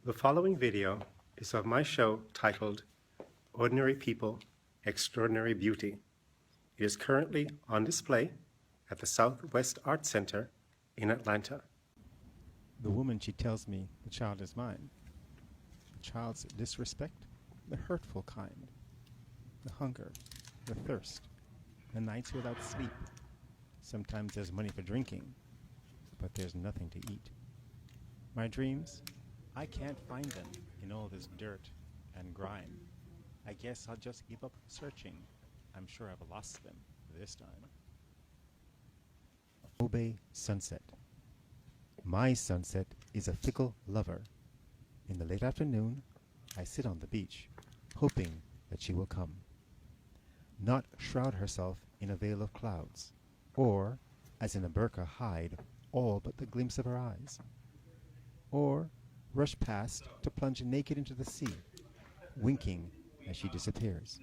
The following video is of my show titled Ordinary People, Extraordinary Beauty. It is currently on display at the Southwest Art Center in Atlanta. The woman, she tells me the child is mine. The child's disrespect, the hurtful kind. The hunger, the thirst, the nights without sleep. Sometimes there's money for drinking, but there's nothing to eat. My dreams, I can't find them in all this dirt and grime. I guess I'll just give up searching. I'm sure I've lost them this time. Obey sunset. My sunset is a fickle lover. In the late afternoon, I sit on the beach, hoping that she will come. Not shroud herself in a veil of clouds, or, as in a burqa, hide all but the glimpse of her eyes, or rush past to plunge naked into the sea, winking as she disappears.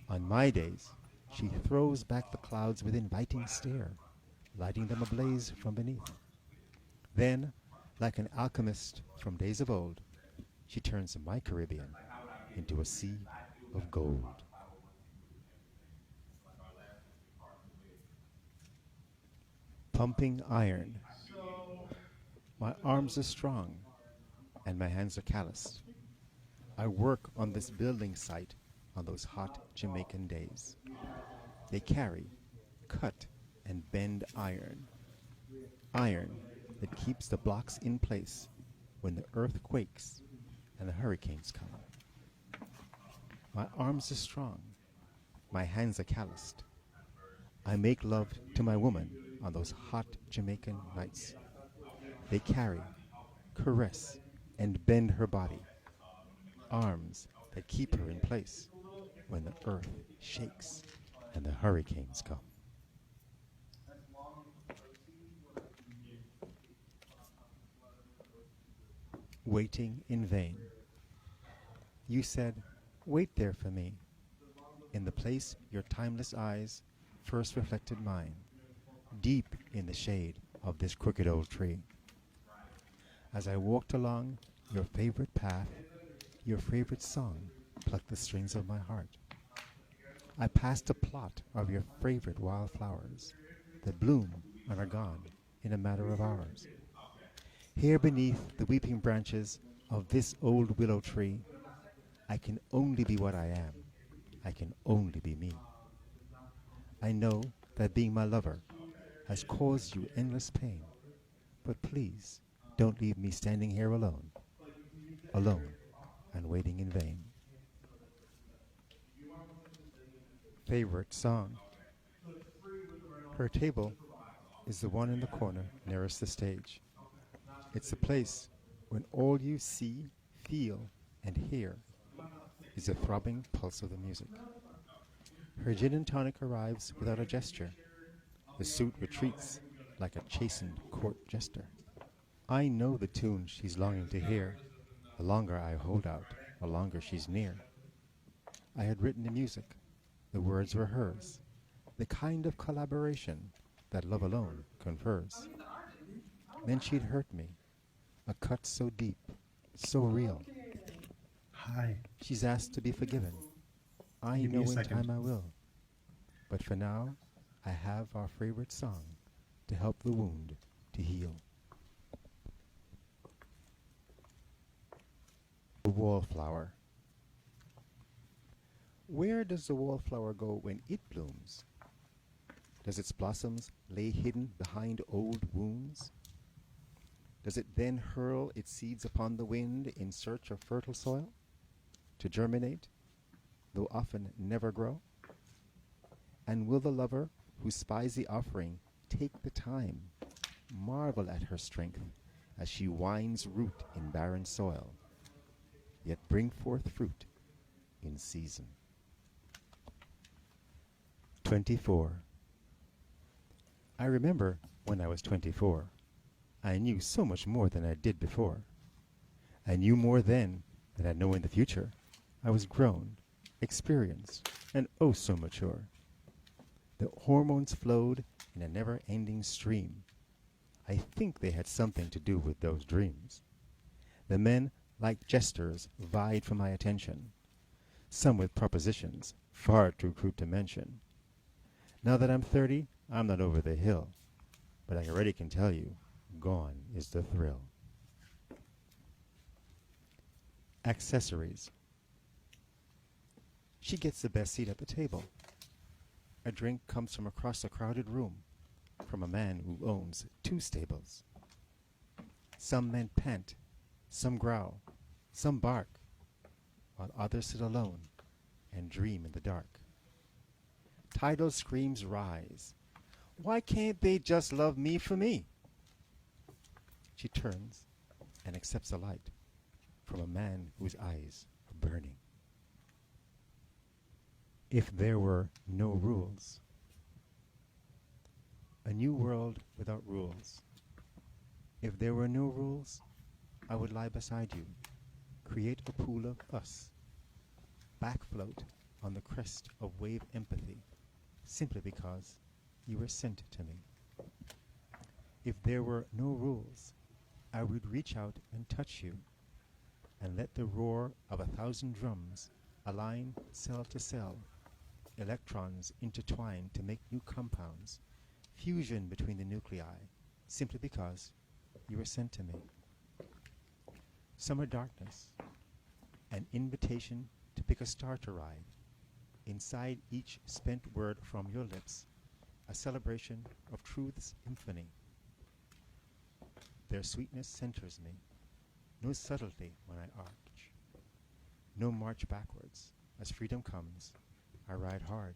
On my days, she throws back the clouds with inviting stare, lighting them ablaze from beneath. Then, like an alchemist from days of old, she turns my Caribbean into a sea of gold. Pumping iron. My arms are strong, and my hands are calloused. I work on this building site on those hot Jamaican days. They carry, cut, and bend iron. Iron that keeps the blocks in place when the earth quakes and the hurricanes come. My arms are strong. My hands are calloused. I make love to my woman on those hot Jamaican nights. They carry, caress, and bend her body. Arms that keep her in place when the earth shakes and the hurricanes come. Waiting in vain. You said, "Wait there for me," in the place your timeless eyes first reflected mine, deep in the shade of this crooked old tree. As I walked along your favorite path, your favorite song plucked the strings of my heart. I passed a plot of your favorite wildflowers that bloom and are gone in a matter of hours. Here beneath the weeping branches of this old willow tree, I can only be what I am. I can only be me. I know that being my lover has caused you endless pain, but please don't leave me standing here alone, alone and waiting in vain. Favorite song. Her table is the one in the corner nearest the stage. It's the place when all you see, feel, and hear is the throbbing pulse of the music. Her gin and tonic arrives without a gesture. The suit retreats like a chastened court jester. I know the tune she's longing to hear. The longer I hold out, the longer she's near. I had written the music. The words were hers. The kind of collaboration that love alone confers. Then she'd hurt me. A cut so deep, so real. Hi. She's asked to be forgiven. I know in time I will. But for now, I have our favorite song to help the wound to heal. The wallflower. Where does the wallflower go when it blooms? Does its blossoms lay hidden behind old wounds? Does it then hurl its seeds upon the wind in search of fertile soil, to germinate, though often never grow? And will the lover who spies the offering take the time, marvel at her strength as she winds root in barren soil, yet bring forth fruit in season? 24. I remember when I was 24. I knew so much more than I did before. I knew more then than I know in the future. I was grown, experienced, and oh so mature. The hormones flowed in a never-ending stream. I think they had something to do with those dreams. The men, like jesters, vied for my attention, some with propositions far too crude to mention. Now that I'm 30, I'm not over the hill, but I already can tell you, gone is the thrill. Accessories. She gets the best seat at the table. A drink comes from across a crowded room, from a man who owns 2 stables. Some men pant, some growl, some bark, while others sit alone and dream in the dark. Tidal screams rise. Why can't they just love me for me? She turns and accepts a light from a man whose eyes are burning. If there were no rules. A new world without rules. If there were no rules, I would lie beside you, create a pool of us, back float on the crest of wave empathy, simply because you were sent to me. If there were no rules, I would reach out and touch you, and let the roar of 1,000 drums align cell to cell, electrons intertwine to make new compounds, fusion between the nuclei, simply because you were sent to me. Summer darkness, an invitation to pick a star to ride. Inside each spent word from your lips, a celebration of truth's symphony. Their sweetness centers me, no subtlety when I arch, no march backwards. As freedom comes, I ride hard.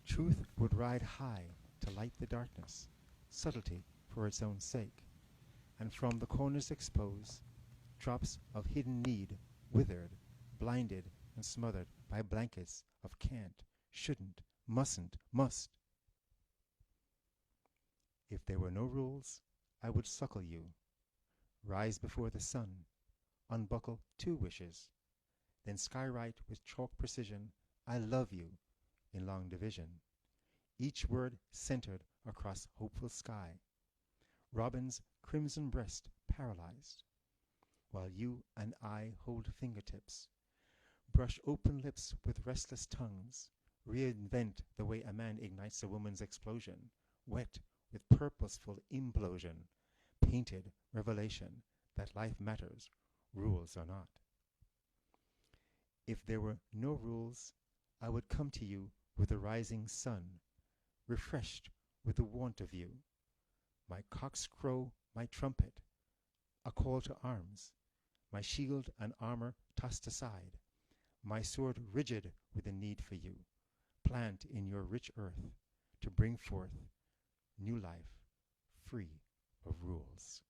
Truth would ride high to light the darkness, subtlety for its own sake, and from the corners expose drops of hidden need, withered, blinded, and smothered by blankets of can't, shouldn't, mustn't, must. If there were no rules, I would suckle you, rise before the sun, unbuckle 2 wishes, then skywrite with chalk precision, I love you, in long division, each word centered across hopeful sky, robin's crimson breast paralyzed, while you and I hold fingertips, brush open lips with restless tongues, reinvent the way a man ignites a woman's explosion, wet with purposeful implosion, painted revelation that life matters, rules or not. If there were no rules, I would come to you with the rising sun, refreshed with the warmth of you, my cocks crow, my trumpet, a call to arms, my shield and armor tossed aside, my sword rigid with a need for you, plant in your rich earth to bring forth new life free of rules.